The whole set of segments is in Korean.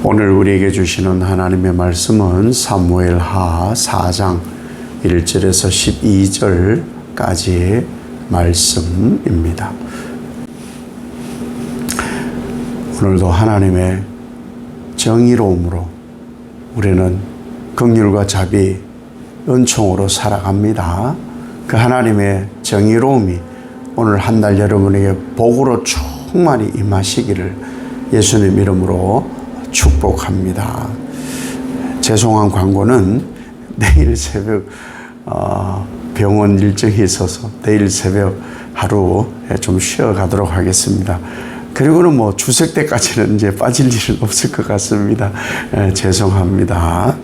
오늘 우리에게 주시는 하나님의 말씀은 사무엘하 4장 1절에서 12절까지의 말씀입니다. 오늘도 하나님의 정의로움으로 우리는 긍휼과 자비, 은총으로 살아갑니다. 그 하나님의 정의로움이 오늘 한 달 여러분에게 복으로 충만히 임하시기를 예수님 이름으로 축복합니다. 죄송한 광고는 내일 새벽 병원 일정이 있어서 내일 새벽 하루 좀 쉬어가도록 하겠습니다. 그리고는 뭐 추석 때까지는 이제 빠질 일은 없을 것 같습니다. 죄송합니다.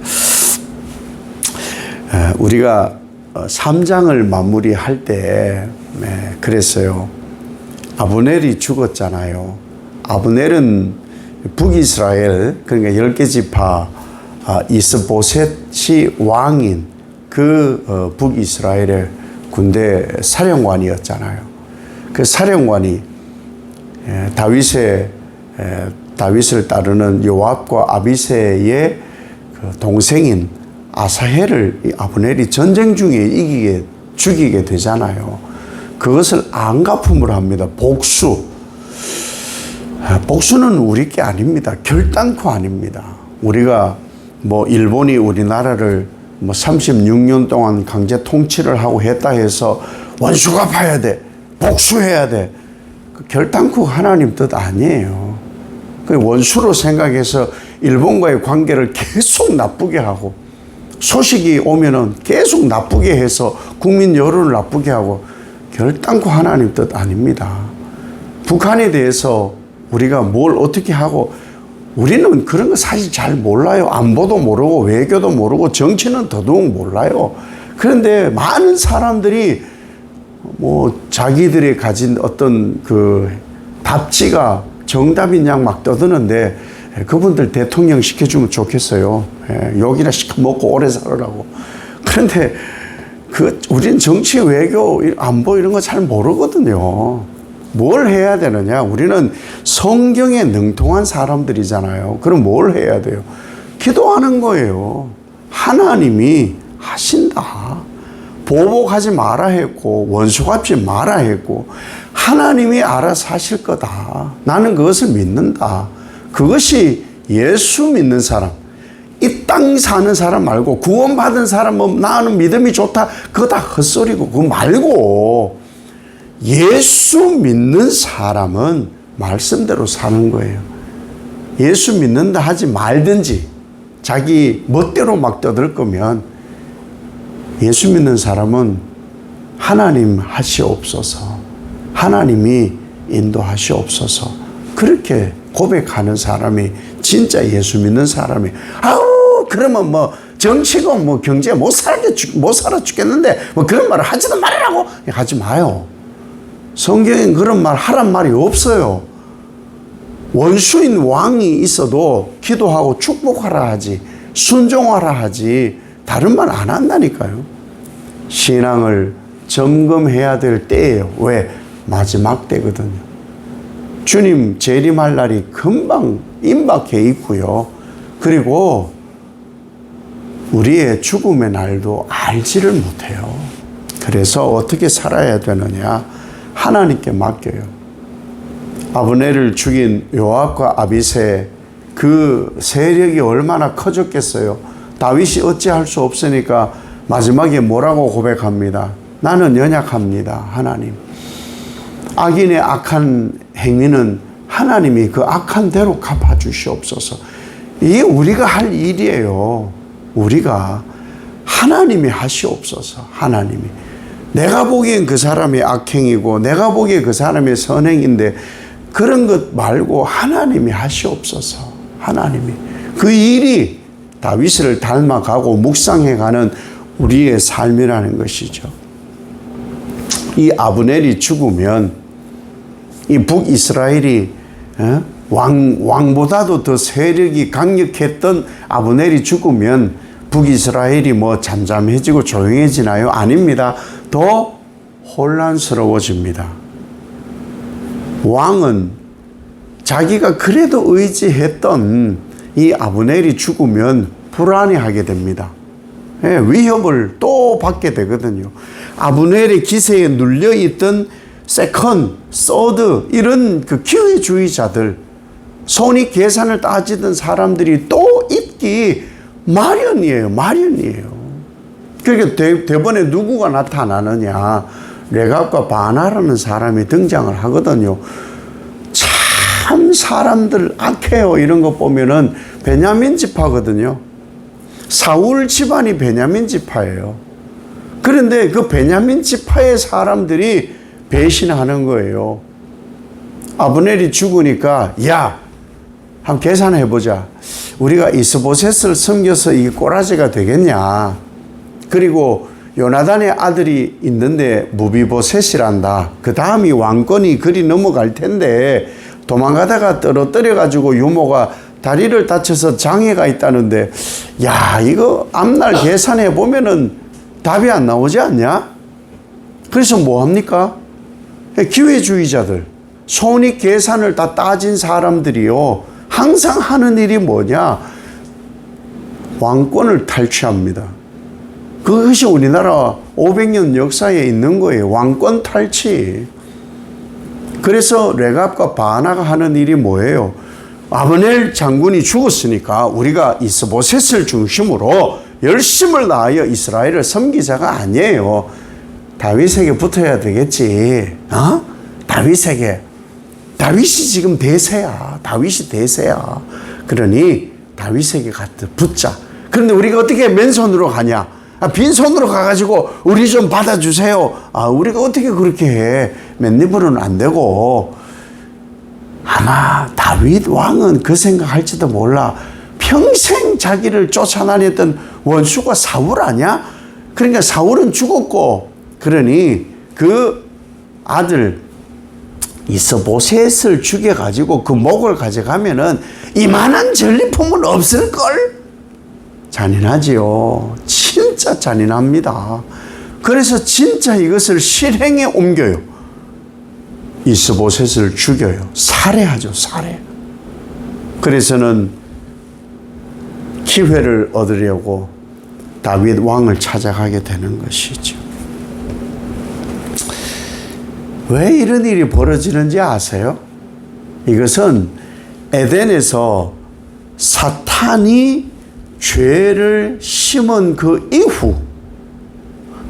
우리가 3장을 마무리할 때 그랬어요. 아브넬이 죽었잖아요. 아브넬은 북이스라엘, 그러니까 10개 지파 이스보셋이 왕인 그 북이스라엘의 군대 사령관이었잖아요. 그 사령관이 다윗을 따르는 요압과 아비새의 그 동생인 아사헬을 아브넬이 전쟁 중에 죽이게 되잖아요. 그것을 안갚음으로 합니다. 복수는 우리 게 아닙니다. 결단코 아닙니다. 우리가 일본이 우리나라를 36년 동안 강제 통치를 하고 했다 해서 원수 갚아야 돼, 복수해야 돼. 결단코 하나님 뜻 아니에요. 원수로 생각해서 일본과의 관계를 계속 나쁘게 하고, 소식이 오면은 계속 나쁘게 해서 국민 여론을 나쁘게 하고, 결단코 하나님 뜻 아닙니다. 북한에 대해서 우리가 뭘 어떻게 하고, 우리는 그런 거 사실 잘 몰라요. 안보도 모르고 외교도 모르고 정치는 더더욱 몰라요. 그런데 많은 사람들이 자기들이 가진 어떤 그 답지가 정답인 양 막 떠드는데, 그분들 대통령 시켜주면 좋겠어요. 욕이나 시켜 먹고 오래 살으라고. 그런데 우리는 정치, 외교, 안보 이런 거 잘 모르거든요. 뭘 해야 되느냐? 우리는 성경에 능통한 사람들이잖아요. 그럼 뭘 해야 돼요? 기도하는 거예요. 하나님이 하신다. 보복하지 마라 했고, 원수 갚지 마라 했고, 하나님이 알아서 하실 거다. 나는 그것을 믿는다. 그것이 예수 믿는 사람, 이 땅 사는 사람 말고 구원받은 사람, 나는 믿음이 좋다, 그거 다 헛소리고, 그거 말고 예수 믿는 사람은 말씀대로 사는 거예요. 예수 믿는다 하지 말든지 자기 멋대로 막 떠들 거면, 예수 믿는 사람은 하나님 하시옵소서, 하나님이 인도하시옵소서, 그렇게 고백하는 사람이 진짜 예수 믿는 사람이. 그러면 정치고 경제 못 살아 죽겠는데 그런 말을 하지도 말라고 하지 마요. 성경엔 그런 말 하란 말이 없어요. 원수인 왕이 있어도 기도하고 축복하라 하지, 순종하라 하지, 다른 말 안 한다니까요. 신앙을 점검해야 될 때예요. 왜? 마지막 때거든요. 주님 재림할 날이 금방 임박해 있고요. 그리고 우리의 죽음의 날도 알지를 못해요. 그래서 어떻게 살아야 되느냐? 하나님께 맡겨요. 아브넬을 죽인 요압과 아비새, 그 세력이 얼마나 커졌겠어요. 다윗이 어찌할 수 없으니까 마지막에 뭐라고 고백합니다. 나는 연약합니다, 하나님. 악인의 악한 행위는 하나님이 그 악한 대로 갚아주시옵소서. 이게 우리가 할 일이에요. 우리가 하나님이 하시옵소서. 하나님이. 내가 보기엔 그 사람이 악행이고 내가 보기에 그 사람이 선행인데, 그런 것 말고 하나님이 하시옵소서. 하나님이. 그 일이 다윗을 닮아가고 묵상해가는 우리의 삶이라는 것이죠. 이 아브넬이 죽으면, 이 북이스라엘이 왕보다도 더 세력이 강력했던 아브넬이 죽으면 북이스라엘이 잠잠해지고 조용해지나요? 아닙니다. 더 혼란스러워집니다. 왕은 자기가 그래도 의지했던 이 아브넬이 죽으면 불안해하게 됩니다. 예, 위협을 또 받게 되거든요. 아브넬의 기세에 눌려있던 세컨, 서드 이런 그 기회주의자들, 손익 계산을 따지던 사람들이 또 있기 마련이에요. 그러니까 대번에 누구가 나타나느냐, 레갑과 바나라는 사람이 등장을 하거든요. 참 사람들 악해요. 이런 거 보면은 베냐민 지파거든요. 사울 집안이 베냐민 지파예요. 그런데 그 베냐민 지파의 사람들이 배신하는 거예요. 아브넬이 죽으니까 야, 한번 계산해보자. 우리가 이스보셋을 섬겨서 이게 꼬라지가 되겠냐. 그리고 요나단의 아들이 있는데 무비보셋이란다. 그 다음이 왕권이 그리 넘어갈 텐데 도망가다가 떨어뜨려가지고 유모가 다리를 다쳐서 장애가 있다는데, 야, 이거 앞날 계산해 보면은 답이 안 나오지 않냐? 그래서 뭐 합니까? 기회주의자들, 손익 계산을 다 따진 사람들이요, 항상 하는 일이 뭐냐? 왕권을 탈취합니다. 그것이 우리나라 500년 역사에 있는 거예요. 왕권 탈취. 그래서 레갑과 바나가 하는 일이 뭐예요? 아브넬 장군이 죽었으니까 우리가 이스보셋을 중심으로 열심을 다하여 이스라엘을 섬기자가 아니에요. 다윗에게 붙어야 되겠지. 다윗에게. 다윗이 지금 대세야. 다윗이 대세야. 그러니 다윗에게 붙자. 그런데 우리가 어떻게 맨손으로 가냐? 빈손으로 가가지고 우리 좀 받아주세요. 우리가 어떻게 그렇게 해? 맨입으로는 안 되고. 아마 다윗 왕은 그 생각할지도 몰라. 평생 자기를 쫓아다녔던 원수가 사울 아니야? 그러니까 사울은 죽었고, 그러니 그 아들 이스보셋을 죽여가지고 그 목을 가져가면은 이만한 전리품은 없을걸? 잔인하지요. 진짜 잔인합니다. 그래서 진짜 이것을 실행에 옮겨요. 이스보셋을 죽여요. 살해하죠. 살해. 그래서는 기회를 얻으려고 다윗 왕을 찾아가게 되는 것이죠. 왜 이런 일이 벌어지는지 아세요? 이것은 에덴에서 사탄이 죄를 심은 그 이후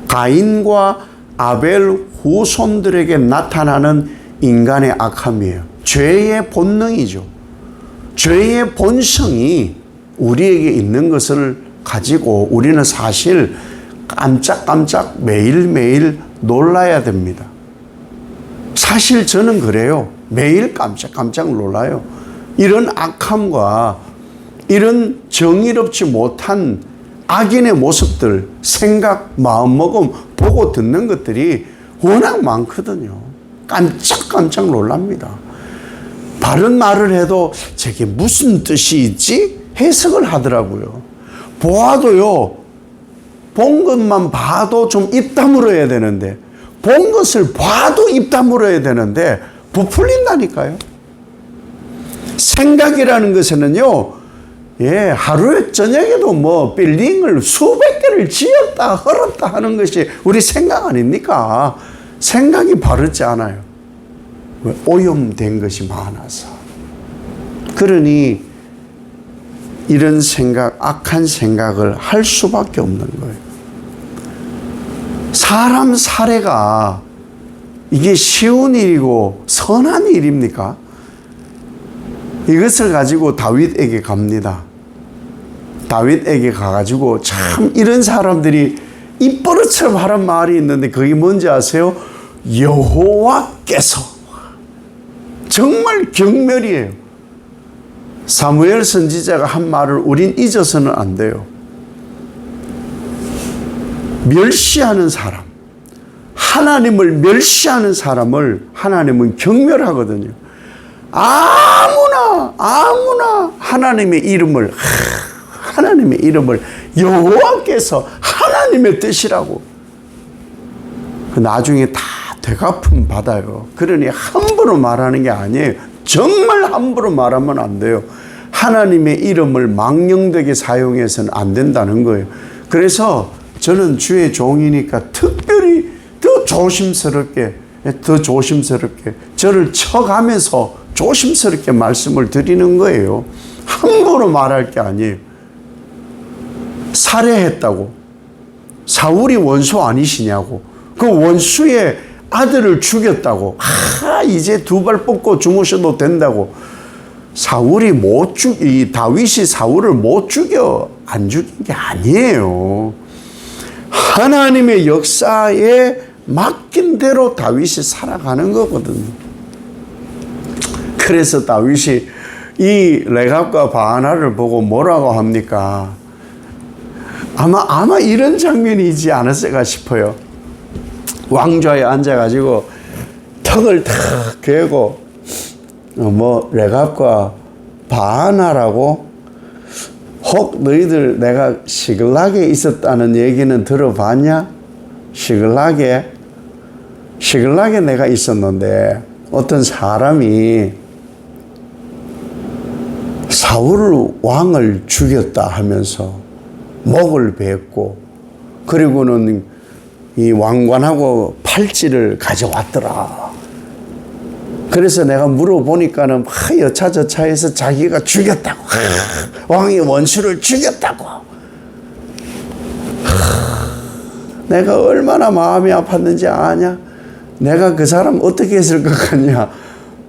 가인과 아벨 후손들에게 나타나는 인간의 악함이에요. 죄의 본능이죠. 죄의 본성이 우리에게 있는 것을 가지고 우리는 사실 깜짝깜짝 매일매일 놀라야 됩니다. 사실 저는 그래요. 매일 깜짝깜짝 놀라요. 이런 악함과 이런 정의롭지 못한 악인의 모습들, 생각, 마음먹음, 보고 듣는 것들이 워낙 많거든요. 깜짝깜짝 놀랍니다. 바른 말을 해도 저게 무슨 뜻이 있지? 해석을 하더라고요. 보아도요, 본 것만 봐도 좀 입 다물어야 되는데, 본 것을 봐도 입 다물어야 되는데 부풀린다니까요. 생각이라는 것에는요, 하루에 저녁에도 뭐 빌딩을 수백 개를 지었다 헐었다 하는 것이 우리 생각 아닙니까? 생각이 바르지 않아요. 왜? 오염된 것이 많아서. 그러니 이런 생각, 악한 생각을 할 수밖에 없는 거예요. 사람 살해가 이게 쉬운 일이고 선한 일입니까? 이것을 가지고 다윗에게 갑니다. 다윗에게 가가지고 참 이런 사람들이 입버릇처럼 하는 말이 있는데 그게 뭔지 아세요? 여호와께서. 정말 경멸이에요. 사무엘 선지자가 한 말을 우린 잊어서는 안 돼요. 멸시하는 사람, 하나님을 멸시하는 사람을 하나님은 경멸하거든요. 아무나 하나님의 이름을 여호와께서 하나님의 뜻이라고 나중에 다 되갚음 받아요. 그러니 함부로 말하는 게 아니에요. 정말 함부로 말하면 안 돼요. 하나님의 이름을 망령되게 사용해서는 안 된다는 거예요. 그래서 저는 주의 종이니까 특별히 더 조심스럽게 저를 쳐가면서 조심스럽게 말씀을 드리는 거예요. 함부로 말할 게 아니에요. 살해했다고. 사울이 원수 아니시냐고. 그 원수의 아들을 죽였다고. 이제 두 발 뻗고 주무셔도 된다고. 다윗이 사울을 못 죽여 안 죽인 게 아니에요. 하나님의 역사에 맡긴 대로 다윗이 살아가는 거거든요. 그래서 다윗이 이 레갑과 바하나를 보고 뭐라고 합니까? 아마 이런 장면이지 않았을까 싶어요. 왕좌에 앉아가지고 턱을 탁 괴고 레갑과 바하나라고 혹 너희들 내가 시글락에 있었다는 얘기는 들어봤냐? 시글락에 내가 있었는데 어떤 사람이 사울 왕을 죽였다 하면서 목을 베었고 그리고는 이 왕관하고 팔찌를 가져왔더라. 그래서 내가 물어보니까는 여차저차해서 자기가 죽였다고. 왕이 원수를 죽였다고. 내가 얼마나 마음이 아팠는지 아냐? 내가 그 사람 어떻게 했을 것 같냐?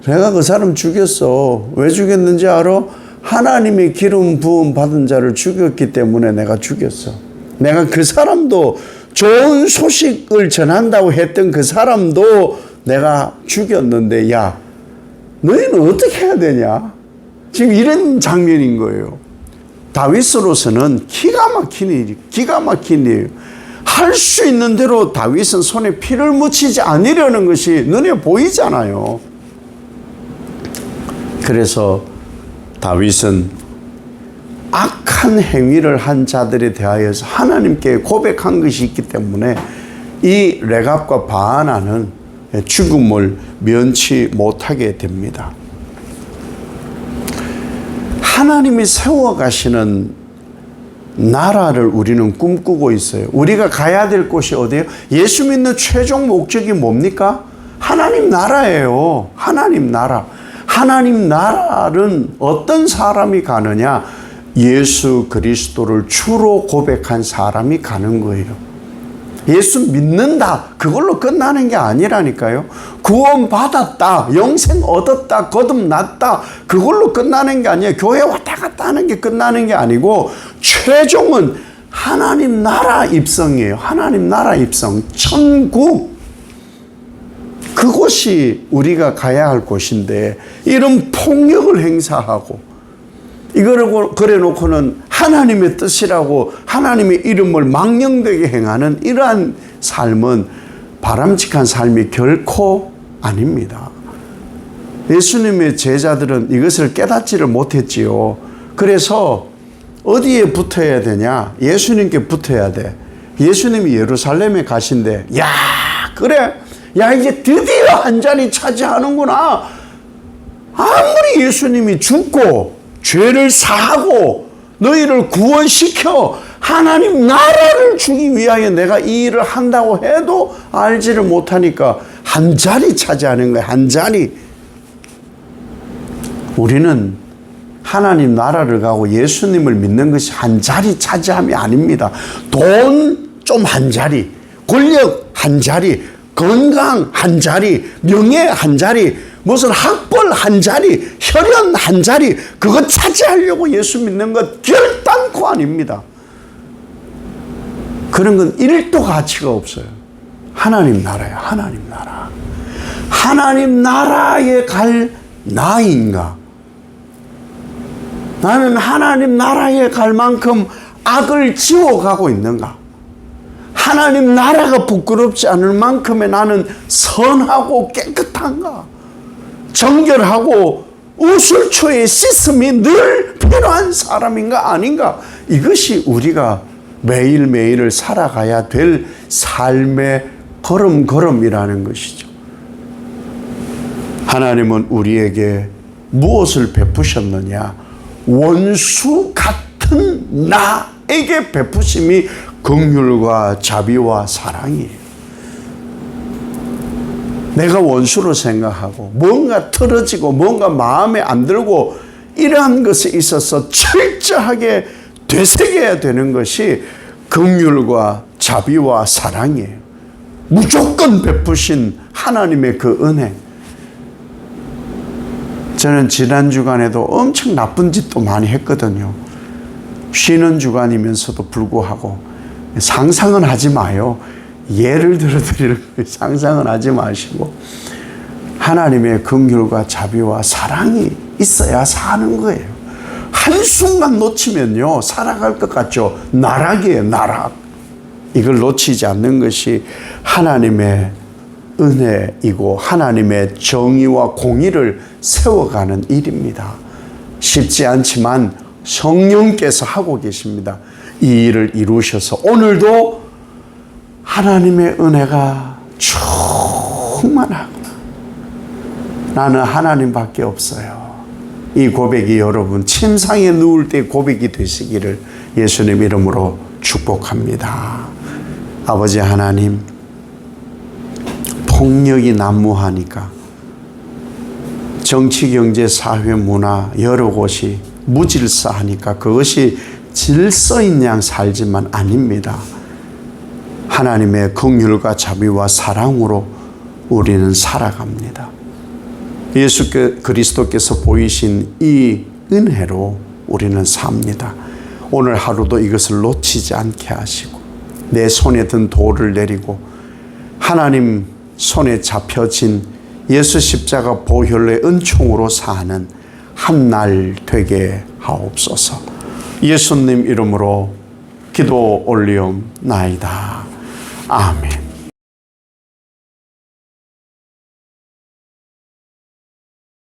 내가 그 사람 죽였어. 왜 죽였는지 알아? 하나님의 기름 부음 받은 자를 죽였기 때문에 내가 죽였어. 내가 그 사람도 좋은 소식을 전한다고 했던 그 사람도 내가 죽였는데, 야, 너희는 어떻게 해야 되냐? 지금 이런 장면인 거예요. 다윗으로서는 기가 막힌 일이에요. 할 수 있는 대로 다윗은 손에 피를 묻히지 않으려는 것이 눈에 보이잖아요. 그래서 다윗은 악한 행위를 한 자들에 대하여서 하나님께 고백한 것이 있기 때문에 이 레갑과 바하나는 죽음을 면치 못하게 됩니다. 하나님이 세워가시는 나라를 우리는 꿈꾸고 있어요. 우리가 가야 될 곳이 어디예요? 예수 믿는 최종 목적이 뭡니까? 하나님 나라예요. 하나님 나라. 하나님 나라는 어떤 사람이 가느냐? 예수 그리스도를 주로 고백한 사람이 가는 거예요. 예수 믿는다. 그걸로 끝나는 게 아니라니까요. 구원 받았다. 영생 얻었다. 거듭났다. 그걸로 끝나는 게 아니에요. 교회 왔다 갔다 하는 게 끝나는 게 아니고 최종은 하나님 나라 입성이에요. 하나님 나라 입성. 천국. 그곳이 우리가 가야 할 곳인데 이런 폭력을 행사하고 이거를 그래 놓고는 하나님의 뜻이라고 하나님의 이름을 망령되게 행하는 이러한 삶은 바람직한 삶이 결코 아닙니다. 예수님의 제자들은 이것을 깨닫지를 못했지요. 그래서 어디에 붙어야 되냐? 예수님께 붙어야 돼. 예수님이 예루살렘에 가신대. 야, 그래. 야, 이제 드디어 한 자리 차지하는구나. 아무리 예수님이 죽고 죄를 사하고 너희를 구원시켜 하나님 나라를 주기 위하여 내가 이 일을 한다고 해도 알지를 못하니까 한 자리 차지하는 거야. 한 자리. 우리는 하나님 나라를 가고 예수님을 믿는 것이 한 자리 차지함이 아닙니다. 돈 좀 한 자리, 권력 한 자리, 건강 한 자리, 명예 한 자리, 무슨 학벌 한 자리, 혈연 한 자리, 그거 차지하려고 예수 믿는 것 결단코 아닙니다. 그런 건 1도 가치가 없어요. 하나님 나라예요. 하나님 나라. 하나님 나라에 갈 나인가? 나는 하나님 나라에 갈 만큼 악을 지워가고 있는가? 하나님 나라가 부끄럽지 않을 만큼의 나는 선하고 깨끗한가? 정결하고 우술초에 씻음이 늘 필요한 사람인가 아닌가? 이것이 우리가 매일매일을 살아가야 될 삶의 걸음걸음이라는 것이죠. 하나님은 우리에게 무엇을 베푸셨느냐? 원수 같은 나에게 베푸심이 긍휼과 자비와 사랑이에요. 내가 원수로 생각하고 뭔가 틀어지고 뭔가 마음에 안 들고 이러한 것에 있어서 철저하게 되새겨야 되는 것이 긍휼과 자비와 사랑이에요. 무조건 베푸신 하나님의 그 은혜. 저는 지난 주간에도 엄청 나쁜 짓도 많이 했거든요. 쉬는 주간이면서도 불구하고 상상은 하지 마요. 예를 들어 드리는 거예요. 상상은 하지 마시고 하나님의 긍휼과 자비와 사랑이 있어야 사는 거예요. 한순간 놓치면요 살아갈 것 같죠. 나락이에요. 나락. 이걸 놓치지 않는 것이 하나님의 은혜이고 하나님의 정의와 공의를 세워가는 일입니다. 쉽지 않지만 성령께서 하고 계십니다. 이 일을 이루셔서 오늘도 하나님의 은혜가 충만하구나. 나는 하나님밖에 없어요. 이 고백이 여러분 침상에 누울 때 고백이 되시기를 예수님 이름으로 축복합니다. 아버지 하나님, 폭력이 난무하니까 정치, 경제, 사회, 문화 여러 곳이 무질서하니까 그것이 질서인 양 살지만 아닙니다. 하나님의 긍휼과 자비와 사랑으로 우리는 살아갑니다. 예수 그리스도께서 보이신 이 은혜로 우리는 삽니다. 오늘 하루도 이것을 놓치지 않게 하시고 내 손에 든 돌을 내리고 하나님 손에 잡혀진 예수 십자가 보혈의 은총으로 사는 한 날 되게 하옵소서. 예수님 이름으로 기도 올리옵나이다. 아멘.